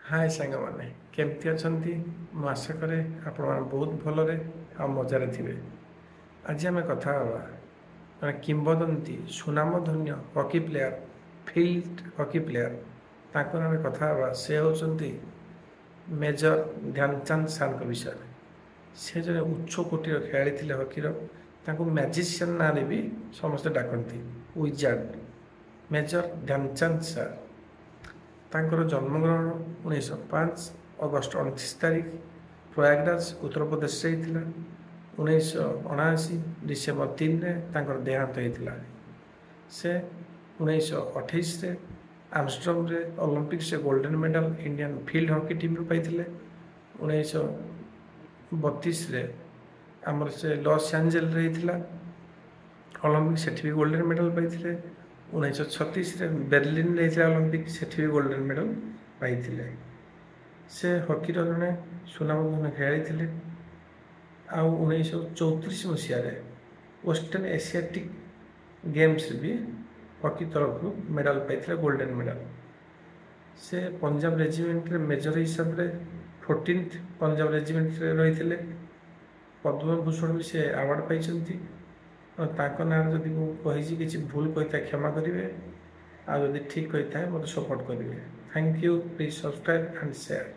हाय सांग मैंने केमती अच्छा मु आशा करे आपण बहुत भलरे आ मजार थे। आज आम कथा हाँ किंबदंती सुनामधन्य hockey player field hockey player तांको आम कथा से होती मेजर ध्यानचंद सार विषय से जड़े उच्च कोटीर खेलाड़ी थे हॉकीर मैजिशियन ना भी समस्ते डाकती विजार्ड मेजर ध्यानचंद सार तांकर जन्मग्रहण 1905 अगस्ट 29 तारीख प्रयागराज उत्तर प्रदेश से होता। 1979 डिसेम्बर 3 तांकर देहांत होता। से 1928 आमस्ट्रम रे ओलंपिक से golden medal Indian field hockey team रू पाइथिले। 1932 आमर से लॉस एंजेल रे होता ओलंपिक से भी गोल्डन मेडल पाइथिले। 1936 बेर्लिन ओलंपिक से भी गोल्डन मेडल पाई से हॉकीर जड़े सुनामधन्य खेलाड़ी थे। आ 1934 मसीह वेस्टर्न एशियाटिक गेम्स भी हॉकी तरफ मेडल पाई गोल्डन मेडल। से पंजाब रेजिमेंट रे मेजर हिसाब से 14th पंजाब रेजिमेंट रे रही थे। पद्म भूषण भी से अवार्ड पाई। ना जदि मुझे किसी भूल कही क्षमा करेंगे आ जदि ठीक कही मत सपोर्ट करेंगे। Thank you please subscribe and share.